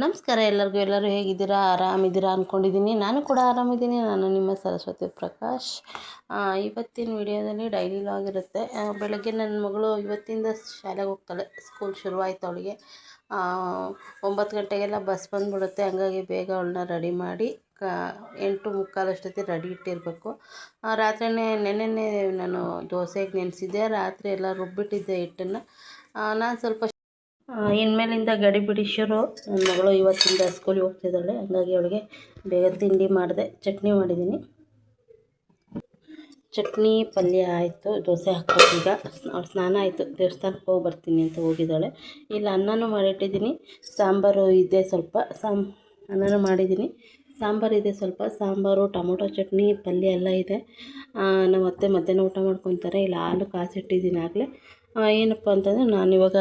ನಮಸ್ಕಾರ ಎಲ್ಲರಿಗೂ. ಎಲ್ಲರೂ ಹೇಗಿದ್ದೀರಾ? ಆರಾಮಿದ್ದೀರಾ ಅಂದ್ಕೊಂಡಿದ್ದೀನಿ. ನಾನು ಕೂಡ ಆರಾಮಿದ್ದೀನಿ. ನಾನು ನಿಮ್ಮ ಸರಸ್ವತಿ ಪ್ರಕಾಶ್. ಇವತ್ತಿನ ವಿಡಿಯೋದಲ್ಲಿ ಡೈಲಿ ಲಾಗ್ ಇರುತ್ತೆ. ಬೆಳಗ್ಗೆ ನನ್ನ ಮಗಳು ಇವತ್ತಿಂದ ಶಾಲೆಗೆ ಹೋಗ್ತಾಳೆ. ಸ್ಕೂಲ್ ಶುರುವಾಯಿತು ಅವಳಿಗೆ. 9 ಗಂಟೆಗೆಲ್ಲ ಬಸ್ ಬಂದುಬಿಡುತ್ತೆ. ಹಂಗಾಗಿ ಬೇಗ ಅವಳನ್ನ ರೆಡಿ ಮಾಡಿ 8:45 ಅಷ್ಟೊತ್ತಿಗೆ ರೆಡಿ ಇಟ್ಟಿರಬೇಕು. ರಾತ್ರಿಯೇ ನೆನ್ನೆ ನಾನು ದೋಸೆಗೆ ನೆನೆಸಿದ್ದೆ. ರಾತ್ರಿ ಎಲ್ಲ ರುಬ್ಬಿಟ್ಟಿದ್ದೆ ಹಿಟ್ಟನ್ನು. ನಾನು ಸ್ವಲ್ಪ ಇನ್ಮೇಲಿಂದ ಗಡಿಬಿಡಿ ಶುರು. ನನ್ನ ಮಗಳು ಇವತ್ತಿಂದ ಸ್ಕೂಲಿಗೆ ಹೋಗ್ತಿದ್ದಾಳೆ. ಹಂಗಾಗಿ ಅವಳಿಗೆ ಬೇಗ ತಿಂಡಿ ಮಾಡಿದೆ. ಚಟ್ನಿ ಮಾಡಿದ್ದೀನಿ. ಚಟ್ನಿ ಪಲ್ಯ ಆಯಿತು. ದೋಸೆ ಹಾಕ್ಬೇಕು. ಈಗ ಅವಳು ಸ್ನಾನ ಆಯಿತು. ದೇವಸ್ಥಾನಕ್ಕೆ ಹೋಗಿ ಬರ್ತೀನಿ ಅಂತ ಹೋಗಿದ್ದಾಳೆ. ಇಲ್ಲ, ಅನ್ನನೂ ಮಾಡಿಟ್ಟಿದ್ದೀನಿ. ಸಾಂಬಾರು ಇದೆ ಸ್ವಲ್ಪ. ಅನ್ನನೂ ಮಾಡಿದ್ದೀನಿ. ಸಾಂಬಾರು ಇದೆ ಸ್ವಲ್ಪ. ಸಾಂಬಾರು, ಟೊಮೊಟೊ ಚಟ್ನಿ, ಪಲ್ಯ ಎಲ್ಲ ಇದೆ. ನಮ್ಮ ಅತ್ತೆ ಮಧ್ಯಾಹ್ನ ಊಟ ಮಾಡ್ಕೊತಾರೆ. ಇಲ್ಲ, ಹಾಲು ಕಾಸಿಟ್ಟಿದ್ದೀನಿ ಆಗಲೇ. ಏನಪ್ಪ ಅಂತಂದರೆ ನಾನಿವಾಗ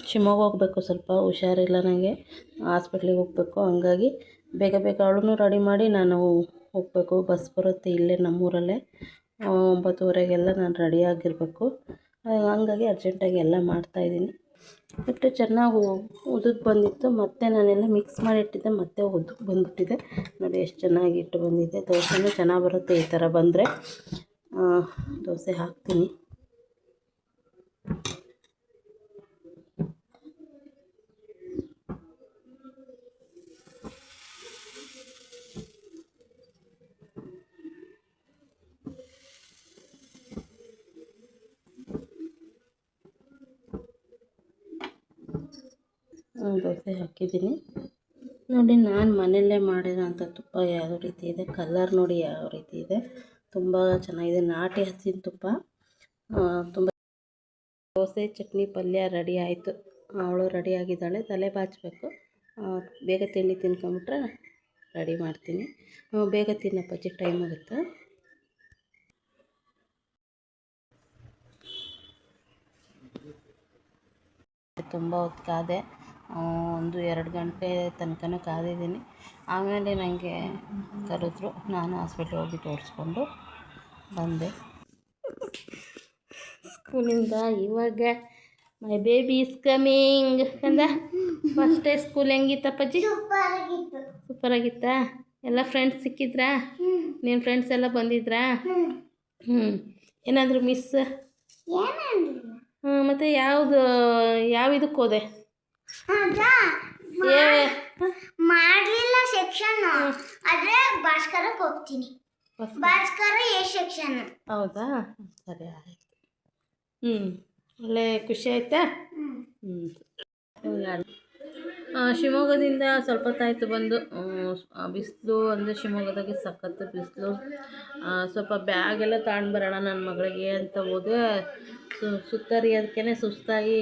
ಶಿವಮೊಗ್ಗ ಹೋಗಬೇಕು. ಸ್ವಲ್ಪ ಹುಷಾರಿಲ್ಲ ನನಗೆ. ಹಾಸ್ಪಿಟ್ಲಿಗೆ ಹೋಗಬೇಕು. ಹಂಗಾಗಿ ಬೇಗ ಬೇಗ ಅವಳನ್ನು ರೆಡಿ ಮಾಡಿ ನಾನು ಹೋಗಬೇಕು. ಬಸ್ ಬರುತ್ತೆ ಇಲ್ಲೇ ನಮ್ಮೂರಲ್ಲೇ. 9:30ಗೆಲ್ಲ ನಾನು ರೆಡಿಯಾಗಿರಬೇಕು. ಹಂಗಾಗಿ ಅರ್ಜೆಂಟಾಗಿ ಎಲ್ಲ ಮಾಡ್ತಾಯಿದ್ದೀನಿ. ಹಿಟ್ಟು ಚೆನ್ನಾಗಿ ಉದುಕ್ ಬಂದಿತ್ತು. ಮತ್ತು ನಾನೆಲ್ಲ ಮಿಕ್ಸ್ ಮಾಡಿಟ್ಟಿದ್ದೆ. ಮತ್ತೆ ಉದುಕ್ ಬಂದುಬಿಟ್ಟಿದೆ. ನೋಡಿ ಎಷ್ಟು ಚೆನ್ನಾಗಿ ಹಿಟ್ಟು ಬಂದಿದೆ. ದೋಸೆನೂ ಚೆನ್ನಾಗಿ ಬರುತ್ತೆ ಈ ಥರ ಬಂದರೆ. ದೋಸೆ ಹಾಕ್ತೀನಿ. ದೋಸೆ ಹಾಕಿದ್ದೀನಿ. ನೋಡಿ, ನಾನು ಮನೆಯಲ್ಲೇ ಮಾಡಿರೋಂಥ ತುಪ್ಪ ಯಾವ ರೀತಿ ಇದೆ, ಕಲರ್ ನೋಡಿ ಯಾವ ರೀತಿ ಇದೆ. ತುಂಬ ಚೆನ್ನಾಗಿದೆ. ನಾಟಿ ಹಸಿನ ತುಪ್ಪ. ತುಂಬ ದೋಸೆ, ಚಟ್ನಿ, ಪಲ್ಯ ರೆಡಿ ಆಯಿತು. ಅವಳು ರೆಡಿಯಾಗಿದ್ದಾಳೆ. ತಲೆ ಬಾಚಬೇಕು. ಬೇಗ ತಿಂಡಿ ತಿನ್ಕೊಂಬಿಟ್ರೆ ರೆಡಿ ಮಾಡ್ತೀನಿ. ಬೇಗ ತಿನ್ನಪ್ಪಾಜಿ, ಟೈಮ್ ಆಗುತ್ತೆ. ತುಂಬ ಹೊತ್ತು ಕಾದೆ. 1-2 ಗಂಟೆ ತನಕನೂ ಕಾದಿದ್ದೀನಿ. ಆಮೇಲೆ ನನಗೆ ಕರೆದ್ರು. ನಾನು ಹಾಸ್ಪಿಟ್ಲಿಗೆ ಹೋಗಿ ತೋರಿಸ್ಕೊಂಡು ಬಂದೆ. ಸ್ಕೂಲಿಂದ ಇವಾಗ ಮೈ ಬೇಬಿ ಈಸ್ ಕಮಿಂಗ್ ಅಂದ. ಫಸ್ಟ್ ಡೇ ಸ್ಕೂಲ್ ಹೆಂಗಿತ್ತಪ್ಪಾಜಿ? ಸೂಪರಾಗಿತ್ತಾ? ಎಲ್ಲ ಫ್ರೆಂಡ್ಸ್ ಸಿಕ್ಕಿದ್ರಾ? ನಿಮ್ಮ ಫ್ರೆಂಡ್ಸ್ ಎಲ್ಲ ಬಂದಿದ್ರಾ? ಏನಾದರೂ ಮಿಸ್? ಮತ್ತು ಯಾವ ಇದಕ್ಕೆ ಹೋದೆ? ಮಾಡಲಿಲ್ಲ ಸೆಕ್ಷನ್, ಆದರೆ ಭಾಸ್ಕರಕ್ಕೆ ಹೋಗ್ತೀನಿ. Bhaskara A section. ಹೌದಾ? ಸರಿ, ಆಯಿತು. ಒಳ್ಳೆ ಖುಷಿ ಆಯಿತಾ? ಶಿವಮೊಗ್ಗದಿಂದ ಸ್ವಲ್ಪ ಹೊತ್ತಾಯಿತು ಬಂದು. ಬಿಸಿಲು ಅಂದರೆ ಶಿವಮೊಗ್ಗದಾಗೆ ಸಖತ್ತು ಬಿಸಿಲು. ಸ್ವಲ್ಪ ಬ್ಯಾಗೆಲ್ಲ ತಗೊಂಡು ಬರೋಣ ನನ್ನ ಮಗಳಿಗೆ ಅಂತ ಹೋದೆ. ಸುತ್ತರಿಯೋದಕ್ಕೆ ಸುಸ್ತಾಗಿ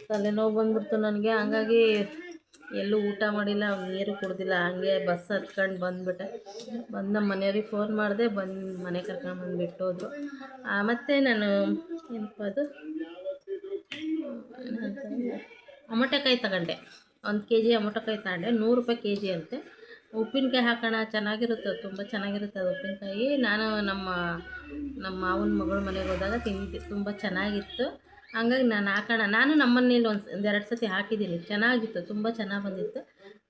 ತಲೆನೋವು ಬಂದ್ಬಿಡ್ತು ನನಗೆ. ಹಂಗಾಗಿ ಎಲ್ಲೂ ಊಟ ಮಾಡಿಲ್ಲ, ನೀರು ಕುಡ್ದಿಲ್ಲ. ಹಂಗೆ ಬಸ್ ಹತ್ಕೊಂಡು ಬಂದುಬಿಟ್ಟೆ. ನಮ್ಮ ಮನೆಯವ್ರಿಗೆ ಫೋನ್ ಮಾಡಿದೆ. ಮನೆ ಕರ್ಕೊಂಡು ಬಿಟ್ಟೋದ್ರು. ಮತ್ತು ನಾನು ಏನಪ್ಪ ಅದು ಟೊಮೊಟೊಕಾಯಿ ತಗೊಂಡೆ. 1 kg ಟೊಮೊಟೊಕಾಯಿ ತಗೊಂಡೆ. 100 ರೂಪಾಯಿ kg ಅಂತೆ. ಉಪ್ಪಿನಕಾಯಿ ಹಾಕೋಣ, ಚೆನ್ನಾಗಿರುತ್ತೆ, ತುಂಬ ಚೆನ್ನಾಗಿರುತ್ತೆ ಅದು ಉಪ್ಪಿನಕಾಯಿ. ನಾನು ನಮ್ಮ ಮಾವನ ಮಗಳ ಮನೆಗೆ ಹೋದಾಗ ತಿಂದಿದ್ದೆ, ತುಂಬ ಚೆನ್ನಾಗಿತ್ತು. ಹಂಗಾಗಿ ನಾನು ನಮ್ಮ ಮನೇಲಿ ಒಂದೆರಡು ಸತಿ ಹಾಕಿದ್ದೀನಿ. ಚೆನ್ನಾಗಿತ್ತು, ತುಂಬ ಚೆನ್ನಾಗಿ ಬಂದಿತ್ತು.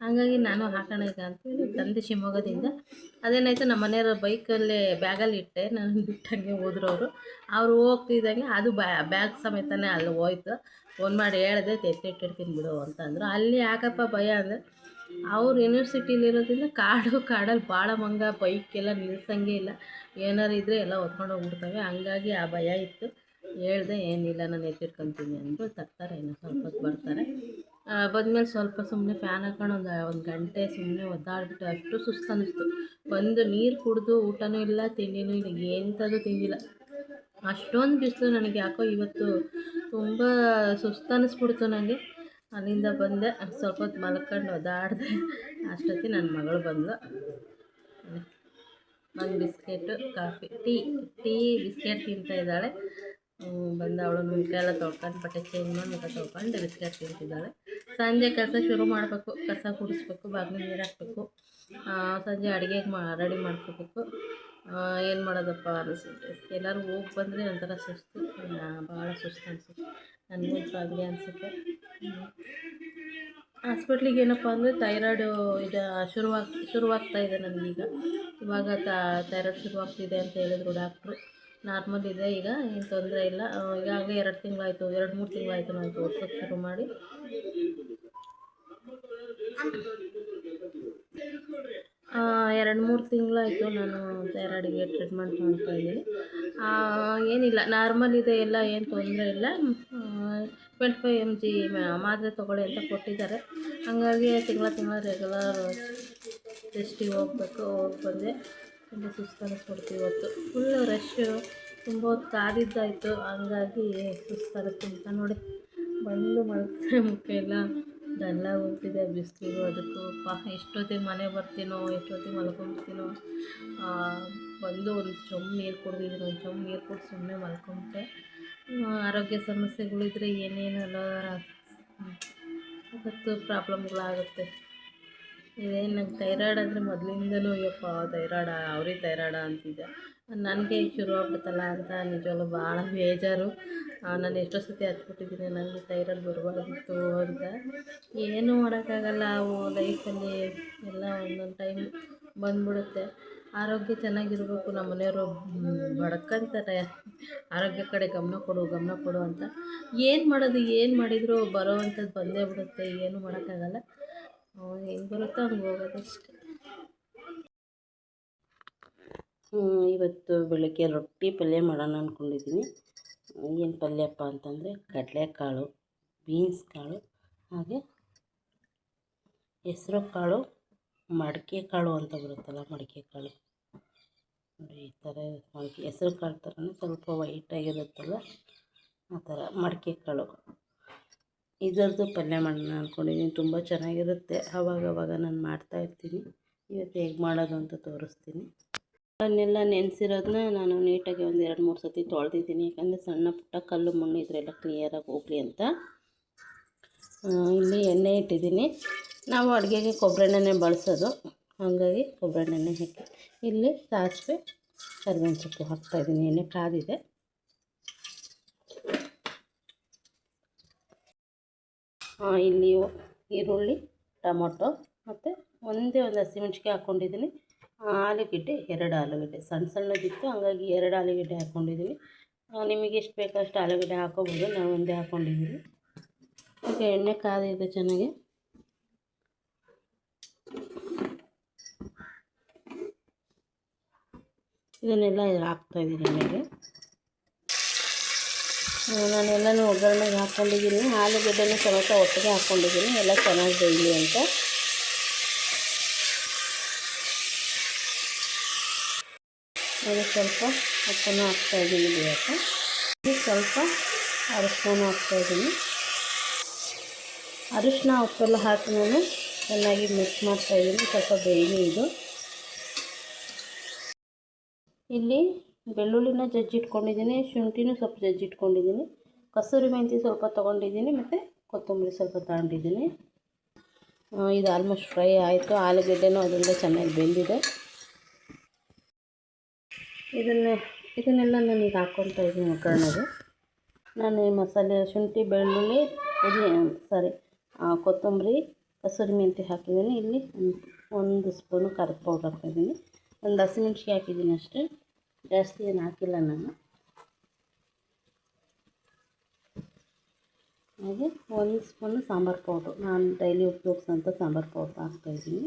ಹಾಗಾಗಿ ನಾನು ಹಾಕೋಣ ಈಗ ಅಂತೇಳಿ ತಂದೆ ಶಿವಮೊಗ್ಗದಿಂದ. ಅದೇನಾಯಿತು, ನಮ್ಮ ಮನೆಯವ್ರ ಬೈಕಲ್ಲೇ ಬ್ಯಾಗಲ್ಲಿ ಇಟ್ಟೆ. ನಾನು ಬಿಟ್ಟಂಗೆ ಹೋದ್ರು ಅವರು ಹೋಗ್ತಿದ್ದಂಗೆ ಅದು ಬ್ಯಾಗ್ ಸಮೇತನೇ ಅಲ್ಲಿ ಹೋಯ್ತು. ಫೋನ್ ಮಾಡಿ ಹೇಳಿದೆ, ಎತ್ತಿಟ್ಟಿರ್ತೀನಿ ಬಿಡು ಅಂತಂದರು. ಅಲ್ಲಿ ಯಾಕಪ್ಪ ಭಯ ಅಂದರೆ, ಅವ್ರು ಯೂನಿವರ್ಸಿಟಿಲಿರೋದ್ರಿಂದ ಕಾಡಲ್ಲಿ ಭಾಳ ಮಂಗ, ಬೈಕೆಲ್ಲ ನಿಲ್ಸಂಗೆ ಇಲ್ಲ. ಏನಾರು ಇದ್ದರೆ ಎಲ್ಲ ಹೊತ್ಕೊಂಡು ಹೋಗ್ಬಿಡ್ತವೆ. ಹಂಗಾಗಿ ಆ ಭಯ ಇತ್ತು. ಹೇಳಿದೆ, ಏನಿಲ್ಲ ನಾನು ಎತ್ತಿಟ್ಕೊತೀನಿ ಅಂದರು. ತರ್ತಾರೆ, ಇನ್ನೂ ಸ್ವಲ್ಪ ಹೊತ್ತು ಬರ್ತಾರೆ. ಬಂದಮೇಲೆ ಸ್ವಲ್ಪ ಸುಮ್ಮನೆ ಫ್ಯಾನ್ ಹಾಕೊಂಡು ಒಂದು ಗಂಟೆ ಸುಮ್ಮನೆ ಒದ್ದಾಡ್ಬಿಟ್ಟು ಅಷ್ಟು ಸುಸ್ತು ಅನ್ನಿಸ್ತು. ಬಂದು ನೀರು ಕುಡಿದು ಊಟನೂ ಇಲ್ಲ, ತಿಂಡಿನೂ ಇಲ್ಲ, ಎಂಥದ್ದು ತಿಂದಿಲ್ಲ. ಅಷ್ಟೊಂದು ಬಿಸಿಲು. ನನಗೆ ಯಾಕೋ ಇವತ್ತು ತುಂಬ ಸುಸ್ತು ಅನ್ನಿಸ್ಬಿಡ್ತು ನನಗೆ. ಅಲ್ಲಿಂದ ಬಂದೆ, ಸ್ವಲ್ಪ ಹೊತ್ತು ಮಲ್ಕೊಂಡು ಒದ್ದಾಡಿದೆ. ಅಷ್ಟೊತ್ತಿಗೆ ನನ್ನ ಮಗಳು ಬಂದು ಒಂದು ಬಿಸ್ಕೆಟು, ಕಾಫಿ, ಟೀ ಬಿಸ್ಕೆಟ್ ತಿಂತಾಯಿದ್ದಾಳೆ. ಬಂದು ಅವಳು ಮುಖ ಎಲ್ಲ ತೊಳ್ಕೊಂಡು, ಬಟ್ಟೆ ಚೇಂಜ್ ಮಾಡಿ ಮುಖ ತೊಳ್ಕೊಂಡು ಬಿಸ್ಕೆಟ್ ತಿಂತಿದ್ದಾಳೆ. ಸಂಜೆ ಕೆಲಸ ಶುರು ಮಾಡಬೇಕು. ಕಸ ಗುಡಿಸ್ಬೇಕು, ಬಾಗಿಲು ನೀರು ಹಾಕಬೇಕು. ಸಂಜೆ ಅಡುಗೆಗೆ ರೆಡಿ ಮಾಡ್ಕೋಬೇಕು. ಏನು ಮಾಡೋದಪ್ಪ ಅನಿಸುತ್ತೆ. ಎಲ್ಲರೂ ಹೋಗಿ ಬಂದರೆ ಒಂಥರ ಸುಸ್ತು, ಭಾಳ ಸುಸ್ತು ಅನಿಸುತ್ತೆ. ನನಗಂತೂ ಹಂಗೆ ಅನಿಸುತ್ತೆ. ಹಾಸ್ಪಿಟ್ಲಿಗೆ ಏನಪ್ಪ ಅಂದರೆ ಥೈರಾಯ್ಡು ಇದು ಶುರುವಾಗ್ತಾ ಇದೆ ನನಗೀಗ. ಇವಾಗ ಥೈರಾಯ್ಡ್ ಶುರುವಾಗ್ತಿದೆ ಅಂತ ಹೇಳಿದ್ರು ಡಾಕ್ಟ್ರು. ನಾರ್ಮಲ್ ಇದೆ ಈಗ, ಏನು ತೊಂದರೆ ಇಲ್ಲ. ಈಗಾಗಲೇ 2 ತಿಂಗಳಾಯಿತು, 2-3 ತಿಂಗಳಾಯಿತು ನಾನು ತೋರ್ಸೋಕ್ಕೆ ಶುರು ಮಾಡಿ. 2-3 ತಿಂಗಳಾಯಿತು ನಾನು ಥೈರಾಯ್ಡಿಗೆ ಟ್ರೀಟ್ಮೆಂಟ್ ಮಾಡ್ತಾಯಿದ್ದೀನಿ. ಏನಿಲ್ಲ, ನಾರ್ಮಲ್ ಇದೆ, ಎಲ್ಲ ಏನು ತೊಂದರೆ ಇಲ್ಲ. 25 mg ಮಾತ್ರೆ ತೊಗೊಳ್ಳಿ ಅಂತ ಕೊಟ್ಟಿದ್ದಾರೆ. ಹಾಗಾಗಿ ತಿಂಗಳ ರೆಗ್ಯುಲರ್ ಟೆಸ್ಟಿಗೆ ಹೋಗ್ಬೇಕು. ಹೋಗಿ ಬಂದೆ. ತುಂಬ ಸುಸ್ತು ಇವತ್ತು. ಫುಲ್ಲು ರಶ್ಶು, ತುಂಬ ಹೊತ್ತು ಕಾದಿದ್ದಾಯಿತು. ಹಂಗಾಗಿ ಸುಸ್ತು ಅನ್ನಿಸ್ತು ನೋಡಿ. ಬಂದು ಮಲಗ್ತಾರೆ, ಮುಖ ಎಲ್ಲ ಡಲ್ಲ ಹೋಗ್ತಿದೆ ಬಿಸಿಲಿಗೂ ಅದಕ್ಕೂ. ಎಷ್ಟೊತ್ತಿಗೆ ಮನೆ ಬರ್ತೀನೋ, ಎಷ್ಟೊತ್ತಿಗೆ ಮಲ್ಕೊಂಬಿಡ್ತೀನೋ. ಬಂದು ಒಂದು ಚೊಂಬು ನೀರು ಕುಡ್ದಿದ್ದೀನಿ. ಒಂದು ಚೊಂಬು ನೀರು ಕುಡ್ದು ಸುಮ್ಮನೆ ಮಲ್ಕೊಂಬಿಟ್ಟೆ. ಆರೋಗ್ಯ ಸಮಸ್ಯೆಗಳಿದ್ರೆ ಏನೇನೆಲ್ಲ ಇವತ್ತು ಪ್ರಾಬ್ಲಮ್ಗಳಾಗುತ್ತೆ. ಇದೇನು ನಂಗೆ ಥೈರಾಯ್ಡ್ ಅಂದರೆ ಮೊದಲಿಂದನೂ ಅಯ್ಯಪ್ಪ ಅವ್ರಿಗೆ ಥೈರಾಯ್ಡ ಅಂತಿದ್ದೆ. ನನಗೆ ಶುರು ಆಗ್ಬಿಡ್ತಲ್ಲ ಅಂತ ನಿಜವಾಗ್ಲೂ ಭಾಳ ಬೇಜಾರು. ನಾನು ಎಷ್ಟೋ ಸತಿ ಹತ್ಬಿಟ್ಟಿದ್ದೀನಿ ನನಗೆ ಥೈರಾಯ್ಡ್ ಬರಬಾರ್ದಿತ್ತು ಅಂತ. ಏನೂ ಮಾಡೋಕ್ಕಾಗಲ್ಲ. ಅವು ಲೈಫಲ್ಲಿ ಎಲ್ಲ ಒಂದೊಂದು ಟೈಮ್ ಬಂದ್ಬಿಡುತ್ತೆ. ಆರೋಗ್ಯ ಚೆನ್ನಾಗಿರ್ಬೇಕು. ನಮ್ಮ ಮನೆಯವರು ಬಡ್ಕಂತಾರೆ, ಆರೋಗ್ಯ ಕಡೆ ಗಮನ ಕೊಡು ಅಂತ. ಏನು ಮಾಡಿದರೂ ಬರೋವಂಥದ್ದು ಬಂದೇ ಬಿಡುತ್ತೆ. ಏನೂ ಮಾಡೋಕ್ಕಾಗಲ್ಲ. ಹೆಂಗೆ ಬರುತ್ತೋ ಹಂಗೆ ಹೋಗೋದಷ್ಟೆ. ಇವತ್ತು ಬೆಳಗ್ಗೆ ರೊಟ್ಟಿ ಪಲ್ಯ ಮಾಡೋಣ ಅಂದ್ಕೊಂಡಿದ್ದೀನಿ. ಏನು ಪಲ್ಯಪ್ಪ ಅಂತಂದರೆ ಕಡಲೆಕಾಳು, ಬೀನ್ಸ್ ಕಾಳು, ಹಾಗೆ ಹೆಸ್ರು ಕಾಳು, ಮಡಿಕೆ ಕಾಳು ಅಂತ ಬರುತ್ತಲ್ಲ, ಮಡಿಕೆ ಕಾಳು ನೋಡಿ. ಈ ಥರ ಹೆಸ್ರು ಕಾಳು ಥರನೇ ಸ್ವಲ್ಪ ವೈಟಾಗಿರುತ್ತಲ್ಲ, ಆ ಥರ ಮಡಿಕೆ ಕಾಳು. ಇದರದ್ದು ಪಲ್ಯ ಮಾಡೋಣ ಅಂದ್ಕೊಂಡಿದ್ದೀನಿ. ತುಂಬ ಚೆನ್ನಾಗಿರುತ್ತೆ. ಆವಾಗವಾಗ ನಾನು ಮಾಡ್ತಾಯಿರ್ತೀನಿ. ಇವತ್ತು ಹೇಗೆ ಮಾಡೋದು ಅಂತ ತೋರಿಸ್ತೀನಿ. ಅದನ್ನೆಲ್ಲ ನೆನೆಸಿರೋದನ್ನ ನಾನು ನೀಟಾಗಿ ಒಂದು 2-3 ಸತಿ ತೊಳೆದಿದ್ದೀನಿ. ಯಾಕಂದರೆ ಸಣ್ಣ ಪುಟ್ಟ ಕಲ್ಲು ಮಣ್ಣು ಇದರೆಲ್ಲ ಕ್ಲಿಯರಾಗಿ ಹೋಗಲಿ ಅಂತ. ಇಲ್ಲಿ ಎಣ್ಣೆ ಇಟ್ಟಿದ್ದೀನಿ. ನಾವು ಅಡುಗೆಗೆ ಕೊಬ್ಬರಿ ಎಣ್ಣೆನೇ ಬಳಸೋದು, ಹಾಗಾಗಿ ಕೊಬ್ಬರಿ ಎಣ್ಣೆ ಹಾಕಿ ಇಲ್ಲಿ ಸಾಸಿವೆ ಕರಿಬೇವಿನ ಸೊಪ್ಪು ಹಾಕ್ತಾಯಿದ್ದೀನಿ. ಎಣ್ಣೆ ಕಾದಿದೆ. ಇಲ್ಲಿ ಈರುಳ್ಳಿ, ಟೊಮೊಟೊ ಮತ್ತು ಒಂದೇ ಒಂದು ಹಸಿಮೆಣ್ಸಿಕಾಯಿ ಹಾಕ್ಕೊಂಡಿದ್ದೀನಿ. ಆಲೂಗೆಡ್ಡೆ, 2 ಆಲೂಗೆಡ್ಡೆ ಸಣ್ಣದಿತ್ತು, ಹಾಗಾಗಿ 2 ಆಲೂಗೆಡ್ಡೆ ಹಾಕ್ಕೊಂಡಿದ್ದೀನಿ. ನಿಮಗೆ ಎಷ್ಟು ಬೇಕೋ ಅಷ್ಟು ಆಲೂಗೆಡ್ಡೆ ಹಾಕ್ಕೋಬೋದು. ನಾನು ಒಂದೇ ಹಾಕ್ಕೊಂಡಿದ್ದೀನಿ. ಈಗ ಎಣ್ಣೆ ಕಾದಿದೆ ಚೆನ್ನಾಗಿ. ಇದನ್ನೆಲ್ಲ ಹಾಕ್ತಾಯಿದ್ದೀನಿ ಎಣ್ಣೆಗೆ. ನಾನೆಲ್ಲನೂ ಒಗ್ಗರಣೆಗೆ ಹಾಕ್ಕೊಂಡಿದ್ದೀನಿ. ಆಲೂಗೆಡ್ಡೆನೂ ಟೊಮೊಟೊ ಒಟ್ಟಿಗೆ ಹಾಕ್ಕೊಂಡಿದ್ದೀನಿ, ಎಲ್ಲ ಚೆನ್ನಾಗಿ ಬೇಯಲಿ ಅಂತ. ಅದು ಸ್ವಲ್ಪ ಉಪ್ಪನ್ನು ಹಾಕ್ತಾಯಿದ್ದೀನಿ ಬೇಯಕ್ಕೆ. ಸ್ವಲ್ಪ ಅರಿಶಿನ ಹಾಕ್ತಾಯಿದ್ದೀನಿ. ಅರಿಶಿನ ಉಪ್ಪೆಲ್ಲ ಹಾಕಿ ನಾನು ಚೆನ್ನಾಗಿ ಮಿಕ್ಸ್ ಮಾಡ್ತಾಯಿದ್ದೀನಿ. ಸ್ವಲ್ಪ ಬೇಯಲಿ ಇದು. ಇಲ್ಲಿ ಬೆಳ್ಳುಳ್ಳಿನ ಜಜ್ಜಿಟ್ಕೊಂಡಿದ್ದೀನಿ, ಶುಂಠಿನೂ ಸ್ವಲ್ಪ ಜಜ್ಜಿಟ್ಕೊಂಡಿದ್ದೀನಿ, ಕಸೂರಿ ಮೆಂತ್ಯ ಸ್ವಲ್ಪ ತೊಗೊಂಡಿದ್ದೀನಿ, ಮತ್ತು ಕೊತ್ತಂಬರಿ ಸ್ವಲ್ಪ ತಗೊಂಡಿದ್ದೀನಿ. ಇದು ಆಲ್ಮೋಸ್ಟ್ ಫ್ರೈ ಆಯಿತು. ಆಲೂಗೆಡ್ಡೆನೂ ಅದರಿಂದ ಚೆನ್ನಾಗಿ ಬೆಂದಿದೆ. ಇದನ್ನೆಲ್ಲ ನಾನು ಈಗ ಹಾಕ್ಕೊತಾ ಇದ್ದೀನಿ ಒಗ್ಗರಣೆಗೆ. ನಾನು ಈ ಮಸಾಲೆ ಶುಂಠಿ, ಬೆಳ್ಳುಳ್ಳಿ, ಕೊತ್ತಂಬರಿ, ಕಸೂರಿ ಮೆಂತ್ಯ ಹಾಕಿದ್ದೀನಿ. ಇಲ್ಲಿ 1 ಸ್ಪೂನು ಖಾರದ ಪೌಡ್ರ್ ಹಾಕ್ತಾಯಿದ್ದೀನಿ. ಒಂದು ಹಸಿಮೆಣ್ಸಿಕಾಯಿ ಹಾಕಿದ್ದೀನಿ ಅಷ್ಟೇ, ಜಾಸ್ತಿ ಏನು ಹಾಕಿಲ್ಲ ನಾನು. ಹಾಗೆ 1 ಸ್ಪೂನು ಸಾಂಬಾರು ಪೌಡ್ರು, ನಾನು ಡೈಲಿ ಉಪಯೋಗಿಸೋಂಥ ಸಾಂಬಾರು ಪೌಡ್ರ್ ಹಾಕ್ತಾಯಿದ್ದೀನಿ.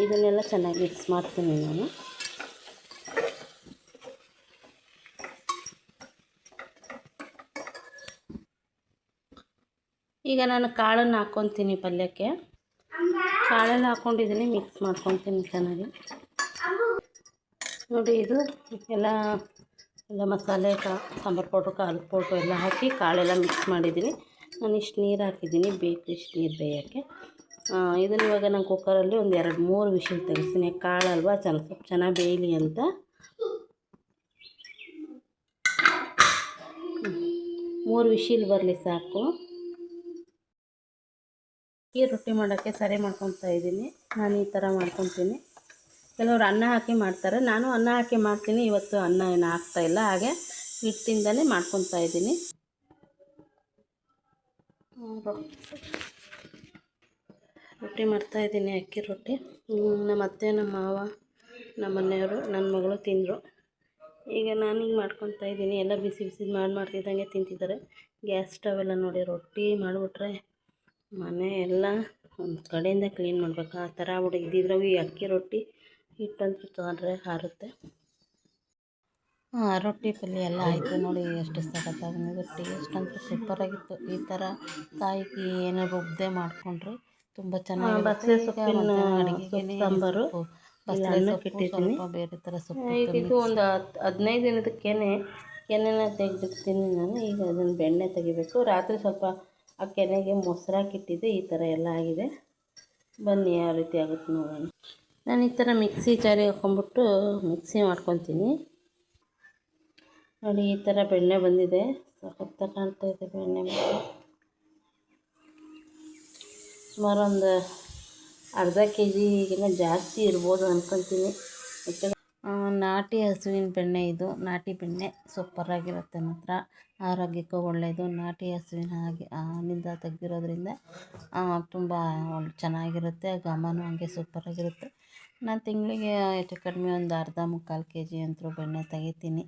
ಇದನ್ನೆಲ್ಲ ಚೆನ್ನಾಗಿ ಮಿಕ್ಸ್ ಮಾಡ್ತೀನಿ ನಾನು. ಈಗ ನಾನು ಕಾಳನ್ನು ಹಾಕ್ಕೊತೀನಿ ಪಲ್ಯಕ್ಕೆ. ಕಾಳೆಲ್ಲ ಹಾಕ್ಕೊಂಡಿದ್ದೀನಿ, ಮಿಕ್ಸ್ ಮಾಡ್ಕೊತೀನಿ ಚೆನ್ನಾಗಿ. ನೋಡಿ, ಇದು ಎಲ್ಲ ಮಸಾಲೆ, ಸಾಂಬಾರು ಪೌಡ್ರು, ಖಾರದ ಪೌಡ್ರು ಎಲ್ಲ ಹಾಕಿ ಕಾಳೆಲ್ಲ ಮಿಕ್ಸ್ ಮಾಡಿದ್ದೀನಿ. ನಾನು ಇಷ್ಟು ನೀರು ಹಾಕಿದ್ದೀನಿ, ಬೇಕು ಇಷ್ಟು ನೀರು ಬೇಯೋಕ್ಕೆ. ಇದನ್ನು ಇವಾಗ ನಾನು ಕುಕ್ಕರಲ್ಲಿ ಒಂದು 2-3 ವಿಷಲ್ ತೆಗಿಸ್ತೀನಿ. ಕಾಳಲ್ವ, ಸ್ವಲ್ಪ ಚೆನ್ನಾಗಿ ಬೇಯಲಿ ಅಂತ. 3 ವಿಷಲ್ ಬರಲಿ ಸಾಕು. ಈ ರೊಟ್ಟಿ ಮಾಡೋಕ್ಕೆ ಸರಿ ಮಾಡ್ಕೊತಾ ಇದ್ದೀನಿ. ನಾನು ಈ ಥರ ಮಾಡ್ಕೊತೀನಿ. ಕೆಲವರು ಅನ್ನ ಹಾಕಿ ಮಾಡ್ತಾರೆ, ನಾನು ಅನ್ನ ಹಾಕಿ ಮಾಡ್ತೀನಿ. ಇವತ್ತು ಅನ್ನ ಏನು ಹಾಕ್ತಾಯಿಲ್ಲ, ಹಾಗೆ ಹಿಟ್ಟಿಂದಲೇ ಮಾಡ್ಕೊತಾ ಇದ್ದೀನಿ. ರೊಟ್ಟಿ ಮಾಡ್ತಾಯಿದ್ದೀನಿ, ಅಕ್ಕಿ ರೊಟ್ಟಿ. ನಮ್ಮ ಅತ್ತೆ, ನಮ್ಮ ಮಾವ, ನಮ್ಮ ಮನೆಯವರು, ನನ್ನ ಮಗಳು ತಿಂದರು. ಈಗ ನಾನೀಗ ಮಾಡ್ಕೊತಾ ಇದ್ದೀನಿ. ಎಲ್ಲ ಬಿಸಿ ಬಿಸಿ ಮಾಡ್ತಿದ್ದಂಗೆ ತಿಂತಿದ್ದಾರೆ. ಗ್ಯಾಸ್ ಸ್ಟವ್ ಎಲ್ಲ ನೋಡಿ, ರೊಟ್ಟಿ ಮಾಡಿಬಿಟ್ರೆ ಮನೆ ಎಲ್ಲ ಒಂದು ಕಡೆಯಿಂದ ಕ್ಲೀನ್ ಮಾಡ್ಬೇಕು, ಆ ಥರ ಇದ್ದಿದ್ರಾಗ ಈ ಅಕ್ಕಿ ರೊಟ್ಟಿ ಹಿಟ್ಟಂತೂ ತೊಗೊಂಡ್ರೆ ಹಾರುತ್ತೆ. ರೊಟ್ಟಿ ಪಲ್ಯ ಎಲ್ಲ ಆಯಿತು ನೋಡಿ, ಎಷ್ಟು ಸಖತ್ತಾಗಿ ಬಂದಿದೆ. ಟೇಸ್ಟ್ ಅಂತೂ ಸೂಪರಾಗಿತ್ತು. ಈ ಥರ ಕಾಯಿಗೆ ಏನೋ ರುಬ್ಬದೆ ಮಾಡಿಕೊಂಡ್ರೆ ತುಂಬ ಚೆನ್ನಾಗಿ. ಬಸಳೆ ಸೊಪ್ಪಿನ ಅಡುಗೆಗೆ ಸಾಂಬಾರು, ಬಸಳೆ ಸೊಪ್ಪು ಸ್ವಲ್ಪ ಬೇರೆ ಥರ ಸೊಪ್ಪು. ಇದು ಒಂದು 15 ದಿನದ ಕೆನೆನ ತೆಗೆದಿರ್ತೀನಿ ನಾನು. ಈಗ ಅದನ್ನು ಬೆಣ್ಣೆ ತೆಗಿಬೇಕು. ರಾತ್ರಿ ಸ್ವಲ್ಪ ಆ ಕೆನೆಗೆ ಮೊಸರು ಹಾಕಿಟ್ಟಿದ್ದೆ. ಈ ಥರ ಎಲ್ಲ ಆಗಿದೆ. ಬನ್ನಿ ಯಾವ ರೀತಿ ಆಗುತ್ತೆ ನೋಡೋಣ. ನಾನು ಈ ಥರ ಮಿಕ್ಸಿ ಜಾರಿಗೆ ಹಾಕ್ಕೊಂಬಿಟ್ಟು ಮಿಕ್ಸಿ ಮಾಡ್ಕೊತೀನಿ ನೋಡಿ. ಈ ಥರ ಬೆಣ್ಣೆ ಬಂದಿದೆ, ಸಖತ್ತಾಗಿ ಕಾಣ್ತಾ ಇದೆ ಬೆಣ್ಣೆ. ಸುಮಾರು ಒಂದು ಅರ್ಧ KGಗಿಂತ ಜಾಸ್ತಿ ಇರ್ಬೋದು ಅನ್ಕೊತೀನಿ. ನಾಟಿ ಹಸುವಿನ ಬೆಣ್ಣೆ ಇದು. ನಾಟಿ ಬೆಣ್ಣೆ ಸೂಪರಾಗಿರುತ್ತೆ, ಮಾತ್ರ ಆರೋಗ್ಯಕ್ಕೂ ಒಳ್ಳೆಯದು. ನಾಟಿ ಹಸುವಿನ ಹಾಲಿಂದ ತೆಗೆದಿರೋದ್ರಿಂದ ತುಂಬ ಚೆನ್ನಾಗಿರುತ್ತೆ. ಘಮನೂ ಹಂಗೆ ಸೂಪರಾಗಿರುತ್ತೆ. ನಾನು ತಿಂಗಳಿಗೆ ಹೆಚ್ಚು ಕಡಿಮೆ ಒಂದು ಅರ್ಧ ಮುಕ್ಕಾಲು KG ಅಂತೂ ಬೆಣ್ಣೆ ತೆಗಿತೀನಿ.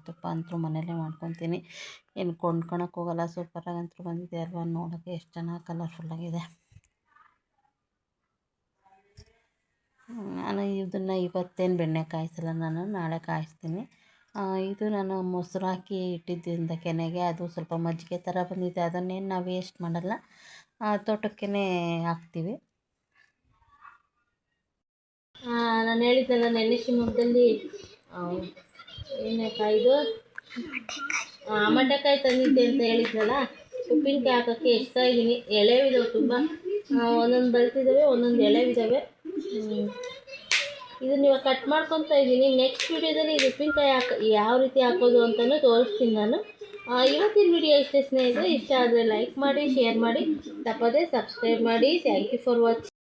ತುಪ್ಪ ಅಂತೂ ಮನೆಯಲ್ಲೇ ಮಾಡ್ಕೊತೀನಿ, ಏನು ಕೊಂಡ್ಕೊಳಕ್ಕೆ ಹೋಗಲ್ಲ. ಸೂಪರಾಗಿ ಅಂತೂ ಬಂದಿದೆ ಅಲ್ವಾ, ನೋಡೋಕ್ಕೆ ಎಷ್ಟು ಚೆನ್ನಾಗಿ ಕಲರ್ಫುಲ್ಲಾಗಿದೆ. ನಾನು ಇದನ್ನು ಇವತ್ತೇನು ಬೆಣ್ಣೆ ಕಾಯಿಸಲ್ಲ, ನಾನು ನಾಳೆ ಕಾಯಿಸ್ತೀನಿ. ಇದು ನಾನು ಮೊಸರು ಹಾಕಿ ಇಟ್ಟಿದ್ದರಿಂದ ಕೆನೆಗೆ ಅದು ಸ್ವಲ್ಪ ಮಜ್ಜಿಗೆ ಥರ ಬಂದಿದೆ. ಅದನ್ನೇನು ನಾವು ವೇಸ್ಟ್ ಮಾಡಲ್ಲ, ತೋಟಕ್ಕೇ ಹಾಕ್ತೀವಿ. ನಾನು ಹೇಳಿದ್ದೆಲ್ಲ ನೆನ್ನೆ ಶಿವಮೊಗ್ಗದಲ್ಲಿ ಏನಕ್ಕಾಯಿದು ಆಮಟೆಕಾಯಿ ತಂದಿದ್ದೆ ಅಂತ ಹೇಳಿದ್ನಲ್ಲ, ಉಪ್ಪಿನಕಾಯಿ ಹಾಕೋಕ್ಕೆ ಎಷ್ತಾ ಇದ್ದೀನಿ. ಎಳೆವಿದಾವೆ ತುಂಬ, ಒಂದೊಂದು ಬಲ್ತಿದ್ದಾವೆ, ಒಂದೊಂದು ಎಳೆವಿದ್ದಾವೆ. ಇದನ್ನ ಇವಾಗ ಕಟ್ ಮಾಡ್ಕೊತಾ ಇದ್ದೀನಿ. ನೆಕ್ಸ್ಟ್ ವೀಡಿಯೋದಲ್ಲಿ ಇದು ಉಪ್ಪಿನಕಾಯಿ ಯಾವ ರೀತಿ ಹಾಕೋದು ಅಂತಲೂ ತೋರಿಸ್ತೀನಿ ನಾನು. ಇವತ್ತಿನ ವಿಡಿಯೋ ಇಷ್ಟೇ ಸ್ನೇಹಿತರೆ. ಇಷ್ಟ ಆದರೆ ಲೈಕ್ ಮಾಡಿ, ಶೇರ್ ಮಾಡಿ, ತಪ್ಪದೇ ಸಬ್ಸ್ಕ್ರೈಬ್ ಮಾಡಿ. Thank you for watching.